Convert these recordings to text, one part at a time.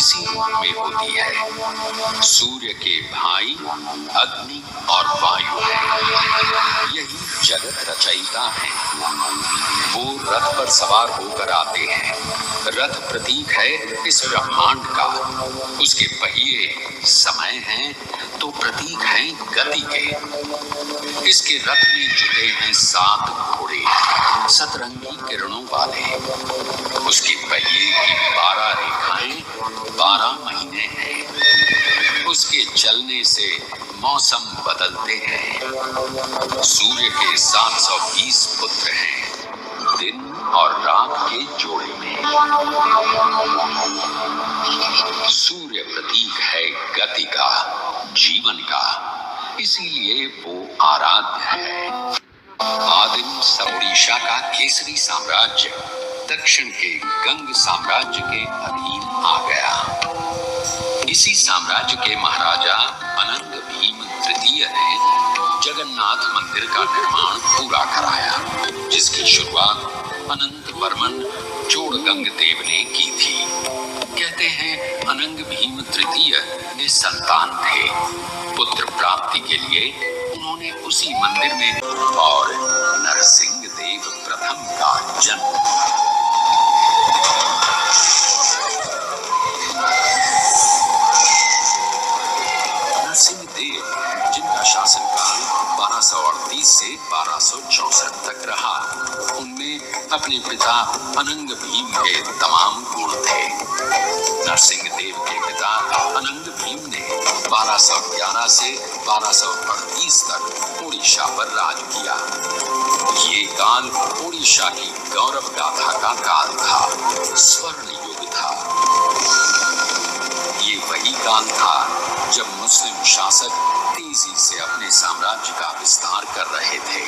इसी रूप में होती है। सूर्य के भाई अग्नि और वायु है। यही जगत रचयिता है। वो रथ पर सवार होकर आते हैं। रथ प्रतीक है इस ब्रह्मांड का। उसके पहिए समय हैं तो प्रतीक हैं गति के। इसके रथ में जुटे हैं 7 घोड़े, सतरंगी किरणों वाले। उसके पहिए की 12 रेखाएं 12 महीने हैं। उसके चलने से मौसम बदलते हैं। सूर्य के 720 पुत्र हैं, दिन और रात के जोड़े में। सूर्य प्रतीक है गति का, जीवन का, इसीलिए वो आराध्य है। आदिम ओडिशा का केसरी साम्राज्य दक्षिण के गंग साम्राज्य के अधीन आ गया। इसी साम्राज्य के महाराजा अनंग भीम तृतीय ने जगन्नाथ मंदिर का निर्माण पूरा कराया, जिसकी शुरुआत अनंत वर्मन चोड़गंग देव ने की थी। कहते हैं अनंग भीम तृतीय निसंतान थे। पुत्र प्राप्ति के लिए उन्होंने उसी मंदिर में और नरसिंह देव प्रथम का जन्म। नरसिंह देव, जिनका शासनकाल 1238 से 1264 तक रहा, उनमें अपने पिता अनंग भीम के तमाम गुण थे। नरसिंह देव के पिता अनंग भीम ने 1211 से 1238 तक ओडिशा पर राज किया। ये काल ओडिशा की गौरव गाथा का काल था, स्वर्ण युग था। ये वही काल था जब मुस्लिम शासक तेजी से अपने साम्राज्य का विस्तार कर रहे थे।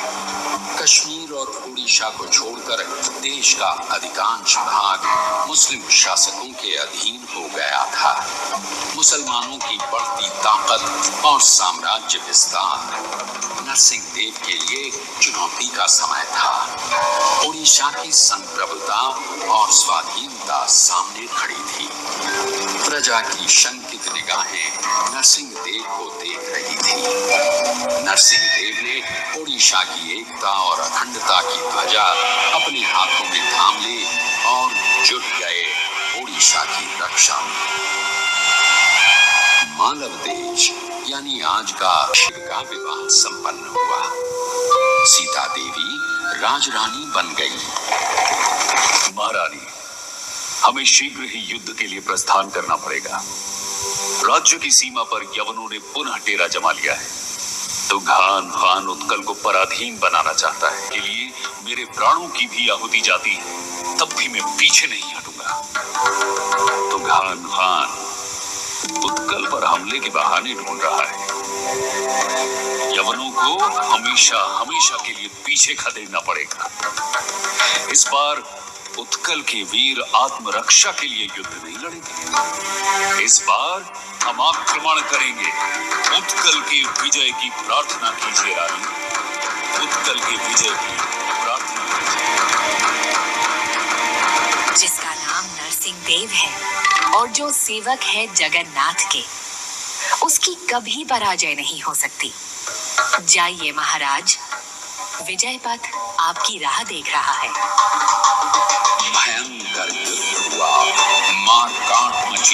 कश्मीर और ओडिशा को छोड़कर देश का अधिकांश भाग मुस्लिम शासकों के अधीन हो गया था। मुसलमानों की बढ़ती ताकत और साम्राज्य विस्तार नरसिंह देव के लिए चुनौती का समय था। ओडिशा की संप्रभुता और स्वाधीनता सामने खड़ी थी। प्रजा की शंकित निगाहें नरसिंह देव को देख रही थी। नरसिंह देव ने ओडिशा की एकता और अखंडता की ध्वजा अपने हाथों में थाम ली और जुट गए ओडिशा की रक्षा में। मालव देश यानी आज का शिव का विवाह संपन्न हुआ। सीता देवी राजरानी बन गई। महारानी, हमें शीघ्र ही युद्ध के लिए प्रस्थान करना पड़ेगा। राज्य की सीमा पर यवनों ने पुनः डेरा जमा लिया है। तुघान खान उत्कल को पराधीन बनाना चाहता है। के लिए मेरे प्राणों की भी आहुति जाती है, तब भी मैं पीछे नहीं हटूंगा। तुघान खान उत्कल पर हमले के बहाने ढूंढ रहा है। यवनों को हमेशा हमेशा के लिए पीछे खदेड़ना पड़ेगा। इस बार उत्कल के वीर आत्मरक्षा के लिए युद्ध नहीं लड़ेंगे। इस बार हम आक्रमण करेंगे। उत्कल की विजय की प्रार्थना कीजिए रानी। उत्कल की विजय की प्रार्थना कीजिए। जिसका नाम नरसिंह देव है और जो सेवक है जगन्नाथ के, उसकी कभी पराजय नहीं हो सकती। जाइए महाराज, विजय पथ आपकी राह देख रहा है। भयंकर युद्ध हुआ, मार काट मची।